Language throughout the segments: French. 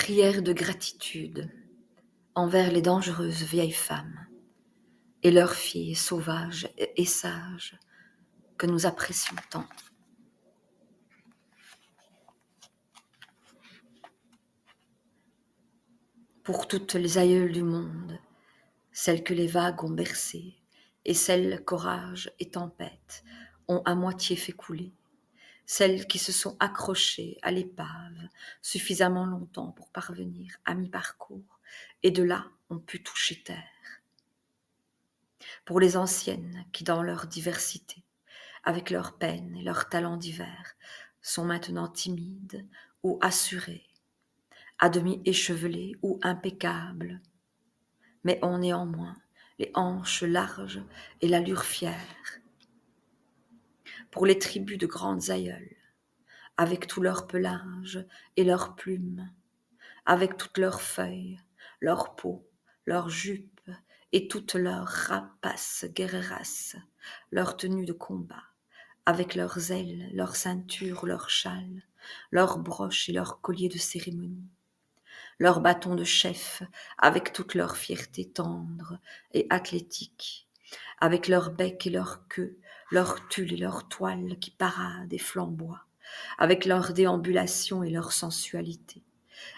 prière de gratitude envers les dangereuses vieilles femmes et leurs filles sauvages et sages que nous apprécions tant. Pour toutes les aïeules du monde, celles que les vagues ont bercées et celles qu'orage et tempête ont à moitié fait couler, celles qui se sont accrochées à l'épave suffisamment longtemps pour parvenir à mi-parcours et de là ont pu toucher terre. Pour les anciennes qui, dans leur diversité, avec leurs peines et leurs talents divers, sont maintenant timides ou assurées, à demi échevelées ou impeccables, mais ont néanmoins les hanches larges et l'allure fière. Pour les tribus de grandes aïeules, avec tout leur pelage et leurs plumes, avec toutes leurs feuilles, leur peau, leurs jupes et toutes leurs rapaces guerrerasses, leurs tenues de combat, avec leurs ailes, leurs ceintures, leurs châles, leurs broches et leurs colliers de cérémonie, leurs bâtons de chef, avec toute leur fierté tendre et athlétique, avec leurs becs et leurs queues, leurs tulles et leurs toiles qui paradent et flamboient, avec leur déambulation et leur sensualité,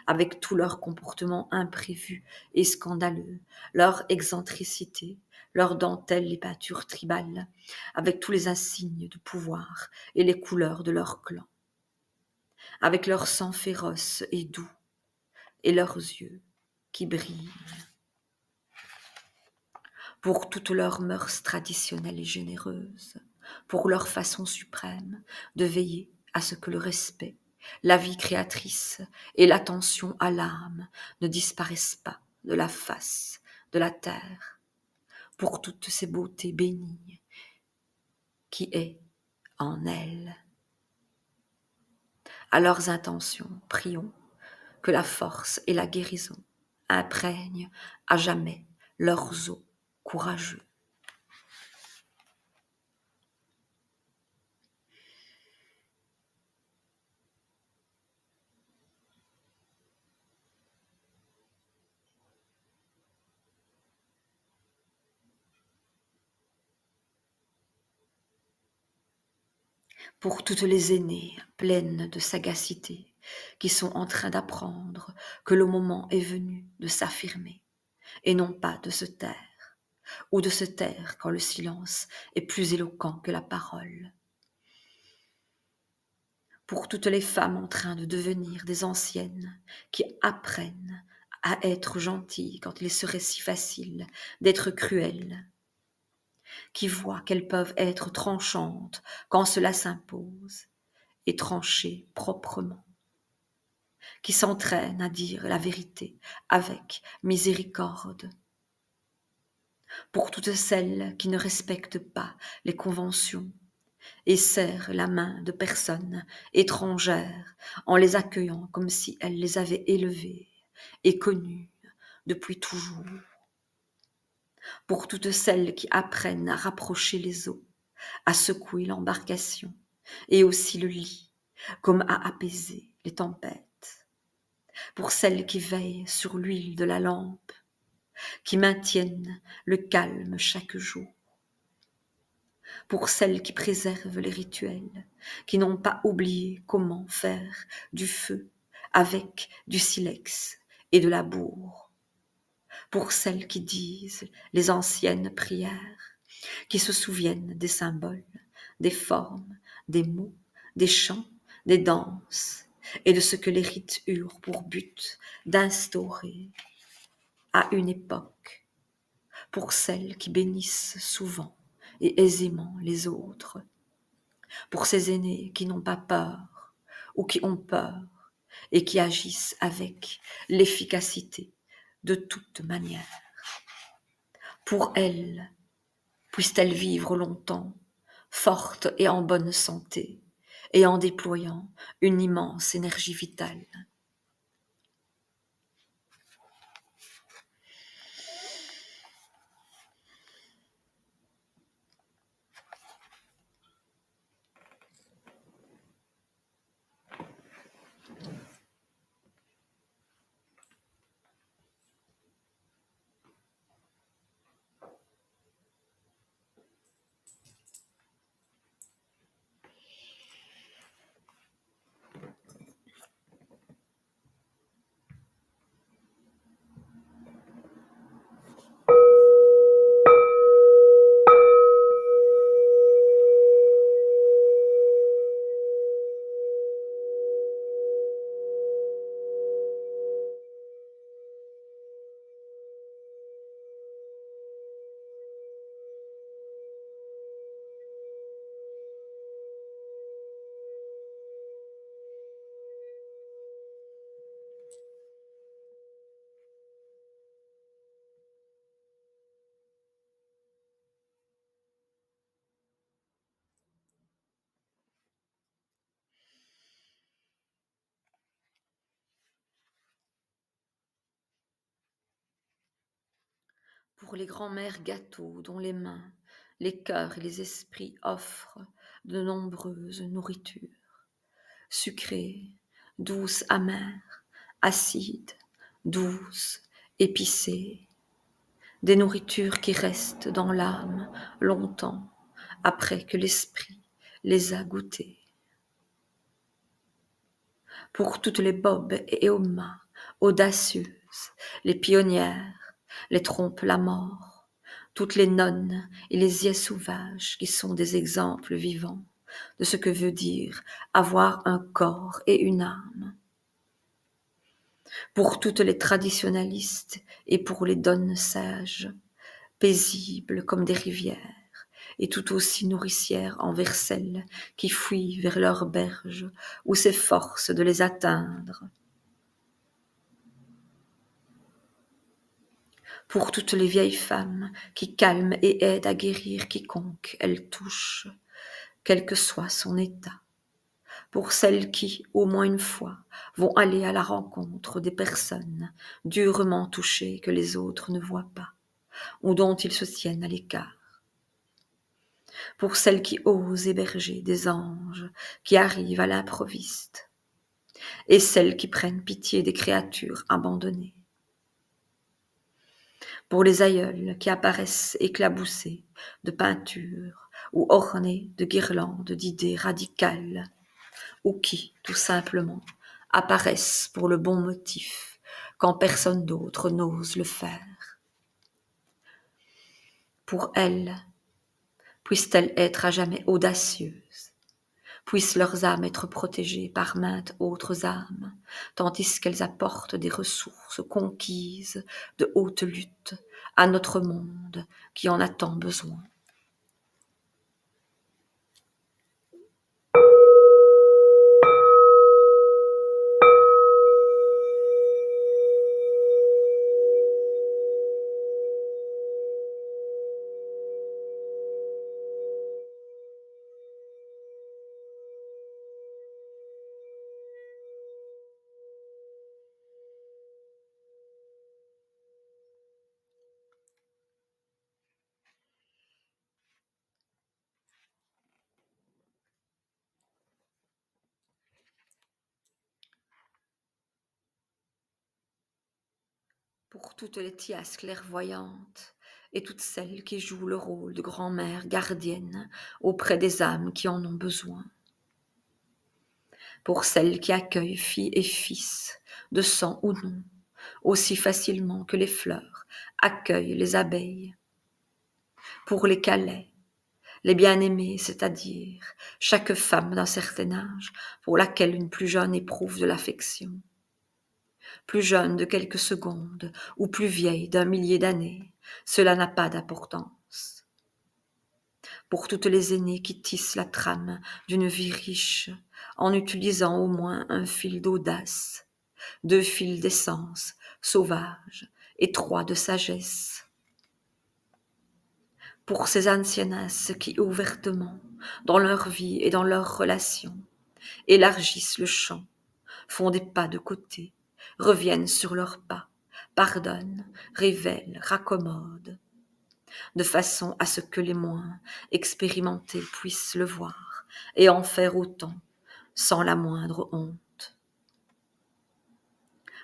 avec tout leur comportement imprévu et scandaleux, leur excentricité, leurs dentelles et peintures tribales, avec tous les insignes de pouvoir et les couleurs de leur clan, avec leur sang féroce et doux et leurs yeux qui brillent, pour toutes leurs mœurs traditionnelles et généreuses, pour leur façon suprême de veiller à ce que le respect, la vie créatrice et l'attention à l'âme ne disparaissent pas de la face de la terre, pour toutes ces beautés bénies qui est en elles. À leurs intentions, prions que la force et la guérison imprègnent à jamais leurs os courageux. Pour toutes les aînées pleines de sagacité qui sont en train d'apprendre que le moment est venu de s'affirmer et non pas de se taire, ou de se taire quand le silence est plus éloquent que la parole. Pour toutes les femmes en train de devenir des anciennes qui apprennent à être gentilles quand il serait si facile d'être cruelles, qui voient qu'elles peuvent être tranchantes quand cela s'impose, et trancher proprement, qui s'entraînent à dire la vérité avec miséricorde. Pour toutes celles qui ne respectent pas les conventions et serrent la main de personnes étrangères en les accueillant comme si elles les avaient élevées et connues depuis toujours. Pour toutes celles qui apprennent à rapprocher les eaux, à secouer l'embarcation et aussi le lit, comme à apaiser les tempêtes. Pour celles qui veillent sur l'huile de la lampe, qui maintiennent le calme chaque jour. Pour celles qui préservent les rituels, qui n'ont pas oublié comment faire du feu avec du silex et de la bourre. Pour celles qui disent les anciennes prières, qui se souviennent des symboles, des formes, des mots, des chants, des danses, et de ce que les rites eurent pour but d'instaurer à une époque, pour celles qui bénissent souvent et aisément les autres, pour ces aînés qui n'ont pas peur ou qui ont peur et qui agissent avec l'efficacité de toute manière. Pour elles, puissent-elles vivre longtemps, fortes et en bonne santé, et en déployant une immense énergie vitale. pour les grands-mères gâteaux dont les mains, les cœurs et les esprits offrent de nombreuses nourritures, sucrées, douces, amères, acides, douces, épicées, des nourritures qui restent dans l'âme longtemps après que l'esprit les a goûtées. Pour toutes les Bob et Éomas audacieuses, les pionnières, les trompes la mort, toutes les nonnes et les yeux sauvages qui sont des exemples vivants de ce que veut dire avoir un corps et une âme. Pour toutes les traditionalistes et pour les donnes sages, paisibles comme des rivières, et tout aussi nourricières envers celles qui fuient vers leurs berges ou s'efforcent de les atteindre. Pour toutes les vieilles femmes qui calment et aident à guérir quiconque elles touchent, quel que soit son état. Pour celles qui, au moins une fois, vont aller à la rencontre des personnes durement touchées que les autres ne voient pas, ou dont ils se tiennent à l'écart. Pour celles qui osent héberger des anges qui arrivent à l'improviste, et celles qui prennent pitié des créatures abandonnées. Pour les aïeuls qui apparaissent éclaboussés de peintures ou ornés de guirlandes d'idées radicales, ou qui, tout simplement, apparaissent pour le bon motif quand personne d'autre n'ose le faire. Pour elles, puissent-elles être à jamais audacieuses, puissent leurs âmes être protégées par maintes autres âmes, tandis qu'elles apportent des ressources conquises de haute lutte à notre monde qui en a tant besoin. Pour toutes les tiasses clairvoyantes et toutes celles qui jouent le rôle de grand-mère gardienne auprès des âmes qui en ont besoin. Pour celles qui accueillent filles et fils, de sang ou non, aussi facilement que les fleurs accueillent les abeilles. Pour les Calais, les bien-aimés, c'est-à-dire chaque femme d'un certain âge pour laquelle une plus jeune éprouve de l'affection. Plus jeune de quelques secondes ou plus vieille d'un millier d'années, cela n'a pas d'importance. Pour toutes les aînées qui tissent la trame d'une vie riche, en utilisant au moins un fil d'audace, 2 fils d'essence sauvage et 3 de sagesse. Pour ces anciennesses qui ouvertement, dans leur vie et dans leurs relations, élargissent le champ, font des pas de côté, reviennent sur leurs pas, pardonnent, révèlent, raccommodent, de façon à ce que les moins expérimentés puissent le voir et en faire autant, sans la moindre honte.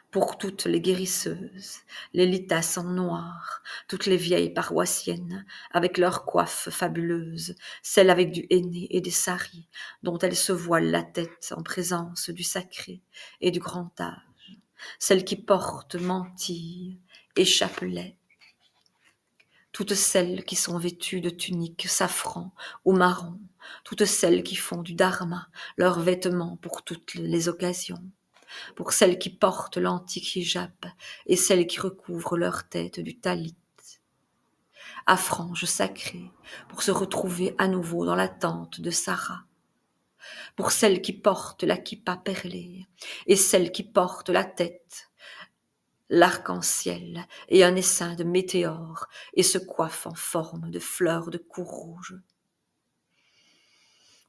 Pour toutes les guérisseuses, les litasses en noir, toutes les vieilles paroissiennes, avec leurs coiffes fabuleuses, celles avec du henné et des saris, dont elles se voilent la tête en présence du sacré et du grand âge, celles qui portent mantilles et chapelets, toutes celles qui sont vêtues de tuniques safran ou marron, toutes celles qui font du dharma leurs vêtements pour toutes les occasions, pour celles qui portent l'antique hijab et celles qui recouvrent leur tête du talit, à franges sacrées, pour se retrouver à nouveau dans la tente de Sarah, pour celles qui portent la kippa perlée et celles qui portent la tête, l'arc-en-ciel et un essaim de météores et se coiffent en forme de fleurs de cour rouge,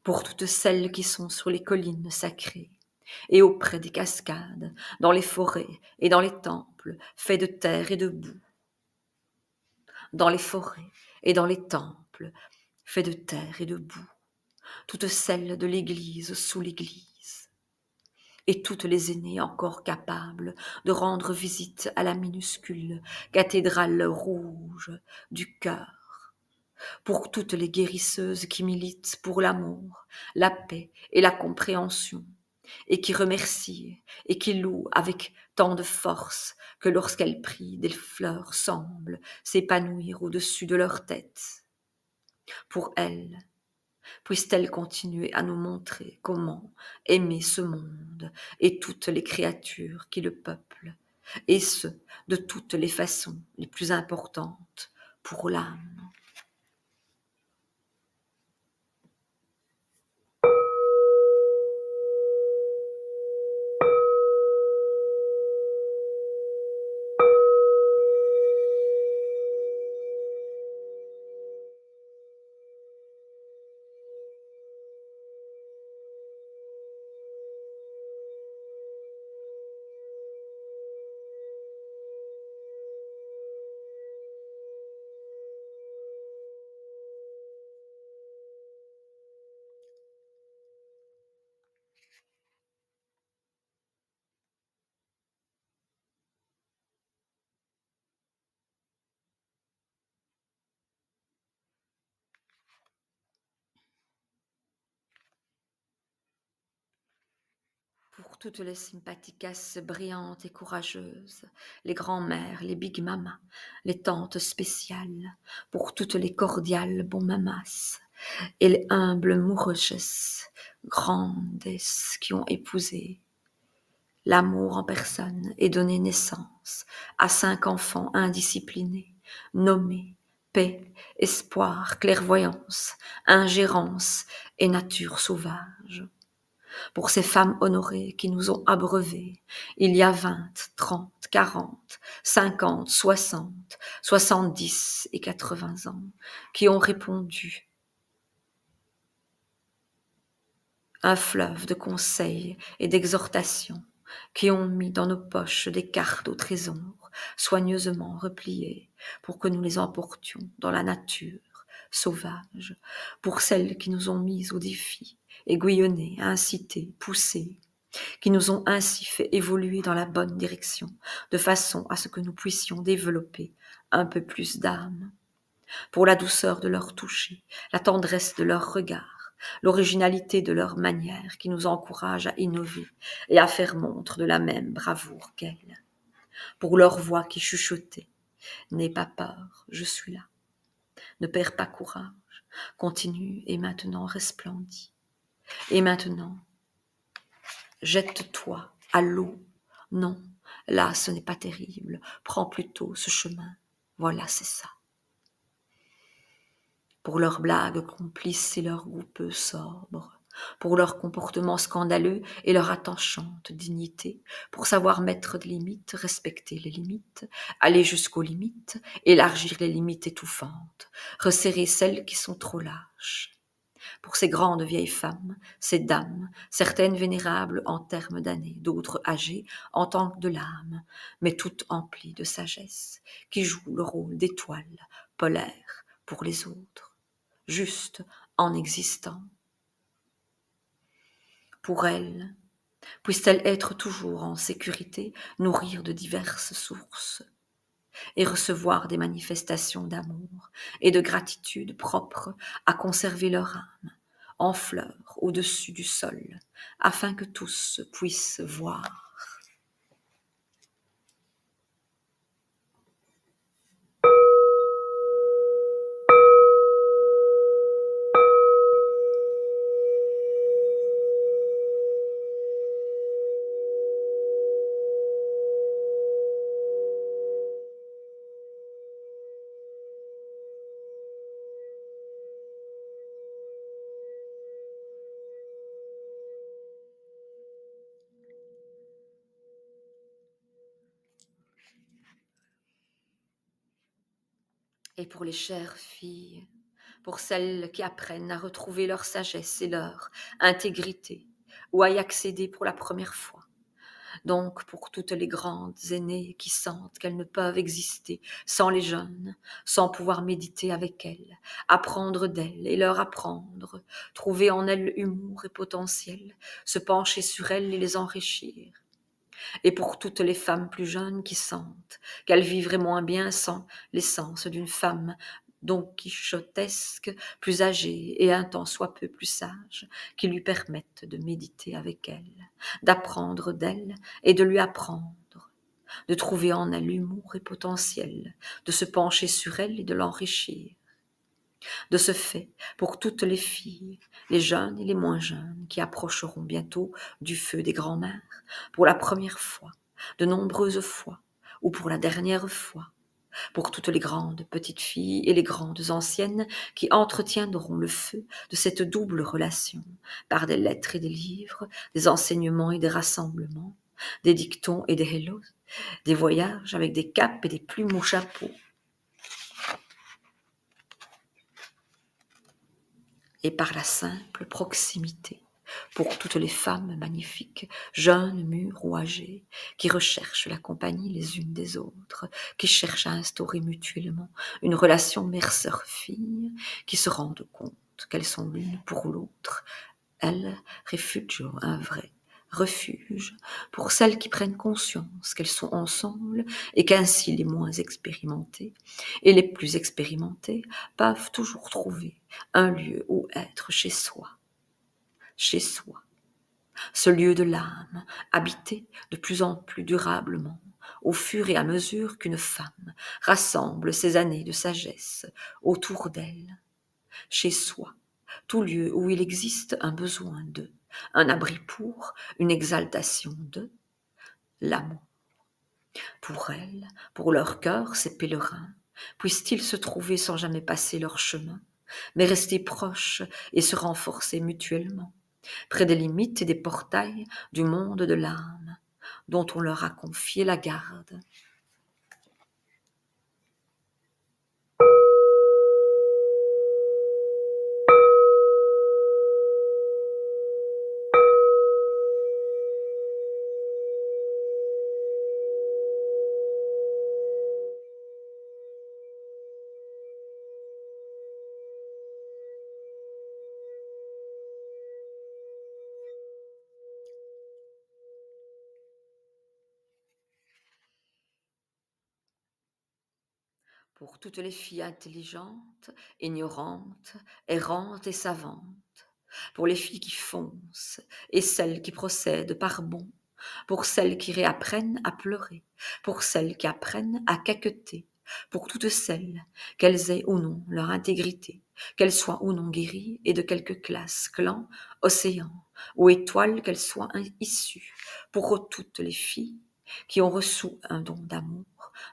pour toutes celles qui sont sur les collines sacrées et auprès des cascades, dans les forêts et dans les temples faits de terre et de boue, dans les forêts et dans les temples, faits de terre et de boue, toutes celles de l'Église sous l'Église, et toutes les aînées encore capables de rendre visite à la minuscule cathédrale rouge du cœur, pour toutes les guérisseuses qui militent pour l'amour, la paix et la compréhension, et qui remercient et qui louent avec tant de force que lorsqu'elles prient, des fleurs semblent s'épanouir au-dessus de leur tête. Pour elles, puisse-t-elle continuer à nous montrer comment aimer ce monde et toutes les créatures qui le peuplent, et ce, de toutes les façons les plus importantes pour l'âme. Pour toutes les sympathicaces brillantes et courageuses, les grands-mères, les big mamas, les tantes spéciales, pour toutes les cordiales bon mamas, et les humbles moureuses, grandes qui ont épousé l'amour en personne et donné naissance à 5 enfants indisciplinés, nommés paix, espoir, clairvoyance, ingérence et nature sauvage. Pour ces femmes honorées qui nous ont abreuvés, il y a 20, 30, 40, 50, 60, 70 et 80 ans, qui ont répondu un fleuve de conseils et d'exhortations, qui ont mis dans nos poches des cartes au trésor, soigneusement repliées, pour que nous les emportions dans la nature sauvage, pour celles qui nous ont mises au défi, aiguillonnées, incitées, poussées, qui nous ont ainsi fait évoluer dans la bonne direction, de façon à ce que nous puissions développer un peu plus d'âme, pour la douceur de leur toucher, la tendresse de leur regard, l'originalité de leur manière qui nous encourage à innover et à faire montre de la même bravoure qu'elles, pour leur voix qui chuchotait « N'aie pas peur, je suis là, ne perds pas courage, continue et maintenant resplendis, et maintenant jette-toi à l'eau, non, là ce n'est pas terrible, prends plutôt ce chemin, voilà c'est ça. » Pour leurs blagues complices et leurs goûts peu sobres, pour leur comportement scandaleux et leur attachante dignité, pour savoir mettre des limites, respecter les limites, aller jusqu'aux limites, élargir les limites étouffantes, resserrer celles qui sont trop lâches. Pour ces grandes vieilles femmes, ces dames, certaines vénérables en termes d'années, d'autres âgées en tant que de l'âme, mais toutes emplies de sagesse, qui jouent le rôle d'étoiles polaires pour les autres, juste en existant. Pour elles, puissent-elles être toujours en sécurité, nourrir de diverses sources, et recevoir des manifestations d'amour et de gratitude propres à conserver leur âme en fleurs au-dessus du sol, afin que tous puissent voir. Et pour les chères filles, pour celles qui apprennent à retrouver leur sagesse et leur intégrité, ou à y accéder pour la première fois, Donc pour toutes les grandes aînées qui sentent qu'elles ne peuvent exister sans les jeunes, sans pouvoir méditer avec elles, apprendre d'elles et leur apprendre, trouver en elles humour et potentiel, se pencher sur elles et les enrichir. Et pour toutes les femmes plus jeunes qui sentent qu'elles vivraient moins bien sans l'essence d'une femme donc quichotesque, plus âgée et un tant soit peu plus sage, qui lui permettent de méditer avec elle, d'apprendre d'elle et de lui apprendre, de trouver en elle humour et potentiel, de se pencher sur elle et de l'enrichir. De ce fait, pour toutes les filles, les jeunes et les moins jeunes, qui approcheront bientôt du feu des grands-mères, pour la première fois, de nombreuses fois, ou pour la dernière fois, pour toutes les grandes petites filles et les grandes anciennes qui entretiendront le feu de cette double relation, par des lettres et des livres, des enseignements et des rassemblements, des dictons et des hellos, des voyages avec des capes et des plumes au chapeau, et par la simple proximité, pour toutes les femmes magnifiques, jeunes, mûres ou âgées, qui recherchent la compagnie les unes des autres, qui cherchent à instaurer mutuellement une relation mère-sœur-fille, qui se rendent compte qu'elles sont l'une pour l'autre, elles, refugio, un vrai refuge, pour celles qui prennent conscience qu'elles sont ensemble et qu'ainsi les moins expérimentées et les plus expérimentées peuvent toujours trouver un lieu où être chez soi, ce lieu de l'âme, habité de plus en plus durablement, au fur et à mesure qu'une femme rassemble ses années de sagesse autour d'elle, chez soi, tout lieu où il existe un besoin d'eux, un abri pour, une exaltation de l'amour. Pour elles, pour leur cœur, ces pèlerins, puissent-ils se trouver sans jamais passer leur chemin, mais rester proches et se renforcer mutuellement, près des limites et des portails du monde de l'âme, dont on leur a confié la garde. Pour toutes les filles intelligentes, ignorantes, errantes et savantes, pour les filles qui foncent et celles qui procèdent par bonds, pour celles qui réapprennent à pleurer, pour celles qui apprennent à caqueter, pour toutes celles, qu'elles aient ou non leur intégrité, qu'elles soient ou non guéries et de quelque classe, clan, océan ou étoile qu'elles soient issues, pour toutes les filles qui ont reçu un don d'amour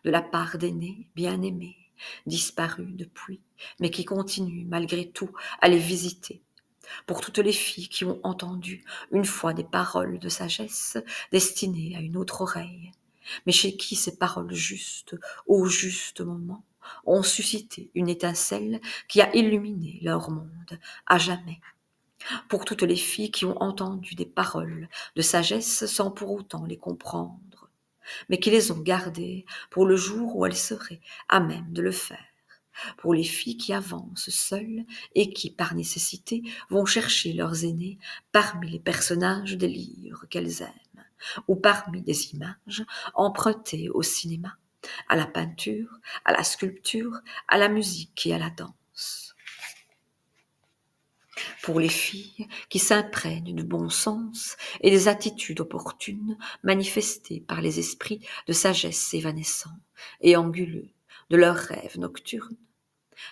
de la part d'aînés bien-aimés, disparus depuis, mais qui continuent malgré tout à les visiter, pour toutes les filles qui ont entendu une fois des paroles de sagesse destinées à une autre oreille, mais chez qui ces paroles justes, au juste moment, ont suscité une étincelle qui a illuminé leur monde à jamais. Pour toutes les filles qui ont entendu des paroles de sagesse sans pour autant les comprendre, mais qui les ont gardées pour le jour où elles seraient à même de le faire. Pour les filles qui avancent seules et qui, par nécessité, vont chercher leurs aînés parmi les personnages des livres qu'elles aiment, ou parmi des images empruntées au cinéma, à la peinture, à la sculpture, à la musique et à la danse. Pour les filles qui s'imprègnent du bon sens et des attitudes opportunes manifestées par les esprits de sagesse évanescents et anguleux de leurs rêves nocturnes,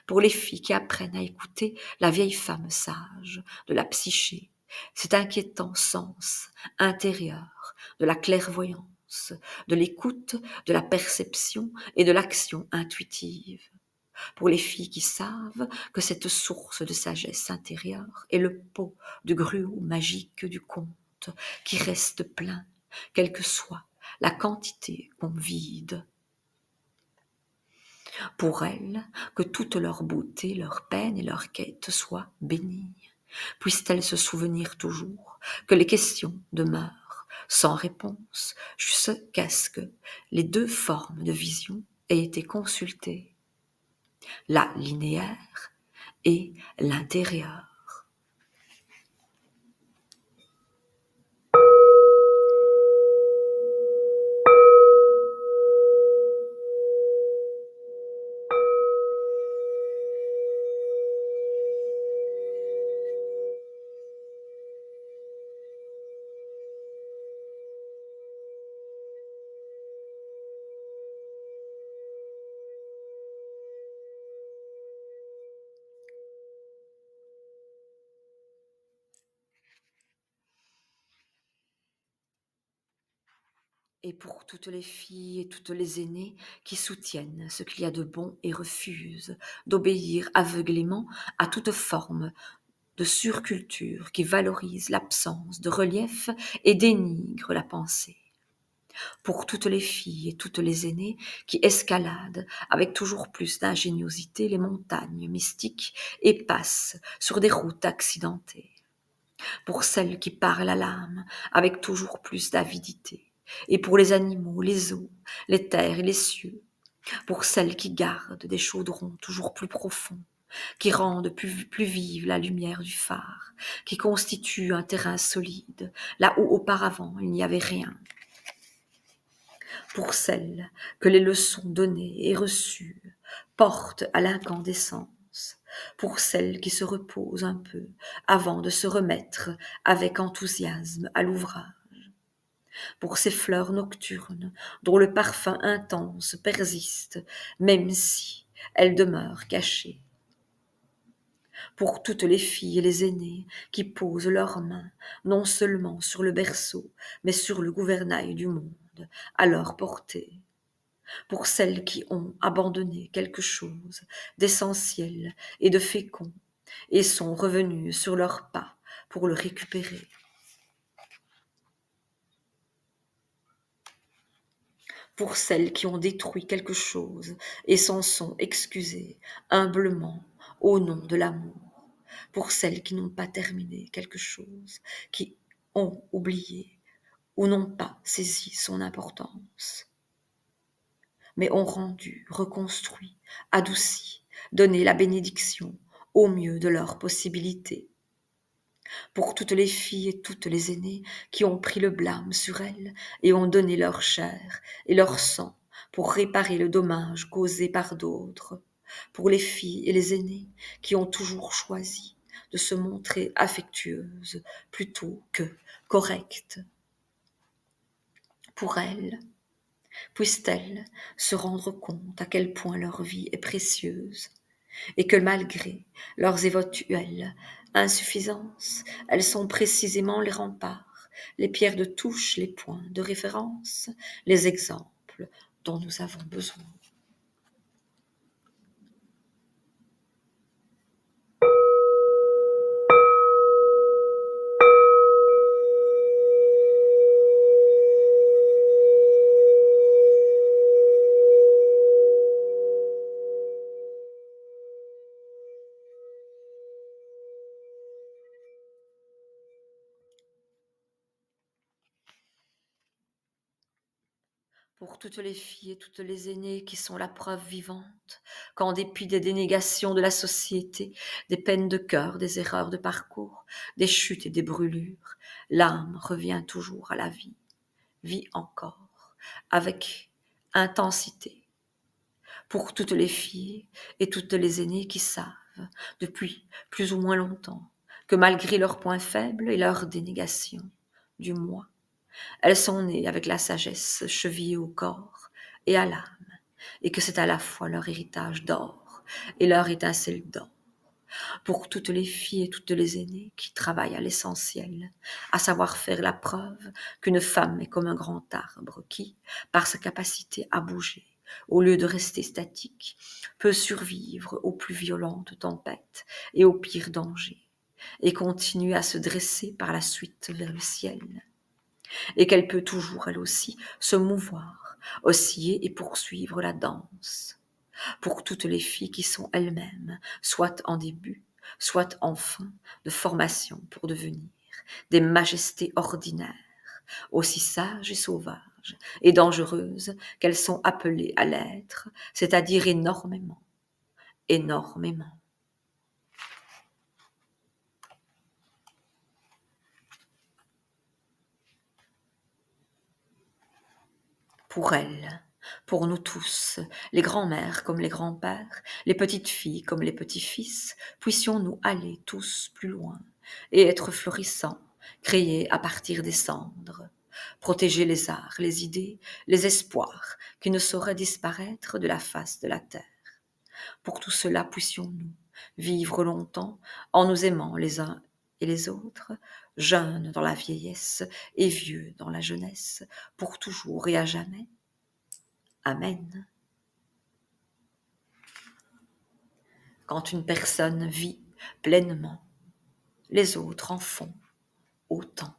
pour les filles qui apprennent à écouter la vieille femme sage de la psyché, cet inquiétant sens intérieur de la clairvoyance, de l'écoute, de la perception et de l'action intuitive, pour les filles qui savent que cette source de sagesse intérieure est le pot du gruau magique du conte qui reste plein, quelle que soit la quantité qu'on vide. Pour elles, que toute leur beauté, leur peine et leur quête soient bénies. Puissent-elles se souvenir toujours que les questions demeurent sans réponse, jusqu'à ce que les deux formes de vision aient été consultées, la linéaire et l'intérieure. Et pour toutes les filles et toutes les aînées qui soutiennent ce qu'il y a de bon et refusent d'obéir aveuglément à toute forme de surculture qui valorise l'absence de relief et dénigre la pensée. Pour toutes les filles et toutes les aînées qui escaladent avec toujours plus d'ingéniosité les montagnes mystiques et passent sur des routes accidentées. Pour celles qui parlent à l'âme avec toujours plus d'avidité, et pour les animaux, les eaux, les terres et les cieux, pour celles qui gardent des chaudrons toujours plus profonds, qui rendent plus vive la lumière du phare, qui constituent un terrain solide, là où auparavant il n'y avait rien. Pour celles que les leçons données et reçues portent à l'incandescence, pour celles qui se reposent un peu avant de se remettre avec enthousiasme à l'ouvrage, pour ces fleurs nocturnes dont le parfum intense persiste, même si elles demeurent cachées, pour toutes les filles et les aînées qui posent leurs mains non seulement sur le berceau, mais sur le gouvernail du monde, à leur portée, pour celles qui ont abandonné quelque chose d'essentiel et de fécond et sont revenues sur leurs pas pour le récupérer. Pour celles qui ont détruit quelque chose et s'en sont excusées humblement au nom de l'amour, pour celles qui n'ont pas terminé quelque chose, qui ont oublié ou n'ont pas saisi son importance, mais ont rendu, reconstruit, adouci, donné la bénédiction au mieux de leurs possibilités. Pour toutes les filles et toutes les aînées qui ont pris le blâme sur elles et ont donné leur chair et leur sang pour réparer le dommage causé par d'autres. Pour les filles et les aînées qui ont toujours choisi de se montrer affectueuses plutôt que correctes. Pour elles, puissent-elles se rendre compte à quel point leur vie est précieuse et que malgré leurs éventuelles insuffisances, elles sont précisément les remparts, les pierres de touche, les points de référence, les exemples dont nous avons besoin. Pour toutes les filles et toutes les aînées qui sont la preuve vivante, qu'en dépit des dénégations de la société, des peines de cœur, des erreurs de parcours, des chutes et des brûlures, l'âme revient toujours à la vie, vit encore, avec intensité. Pour toutes les filles et toutes les aînées qui savent, depuis plus ou moins longtemps, que malgré leurs points faibles et leurs dénégations du moi, elles sont nées avec la sagesse chevillée au corps et à l'âme, et que c'est à la fois leur héritage d'or et leur étincelle d'or. Pour toutes les filles et toutes les aînées qui travaillent à l'essentiel, à savoir faire la preuve qu'une femme est comme un grand arbre qui, par sa capacité à bouger, au lieu de rester statique, peut survivre aux plus violentes tempêtes et aux pires dangers, et continuer à se dresser par la suite vers le ciel, et qu'elle peut toujours, elle aussi, se mouvoir, osciller et poursuivre la danse. Pour toutes les filles qui sont elles-mêmes, soit en début, soit en fin de formation pour devenir des majestés ordinaires, aussi sages et sauvages et dangereuses qu'elles sont appelées à l'être, c'est-à-dire énormément, énormément. Pour elles, pour nous tous, les grands-mères comme les grands-pères, les petites filles comme les petits-fils, puissions-nous aller tous plus loin et être florissants, créés à partir des cendres, protéger les arts, les idées, les espoirs qui ne sauraient disparaître de la face de la terre. Pour tout cela, puissions-nous vivre longtemps en nous aimant les uns et les autres, jeunes dans la vieillesse et vieux dans la jeunesse, pour toujours et à jamais. Amen. Quand une personne vit pleinement, les autres en font autant.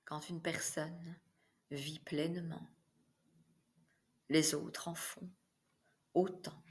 Quand une personne vit pleinement, les autres en font autant.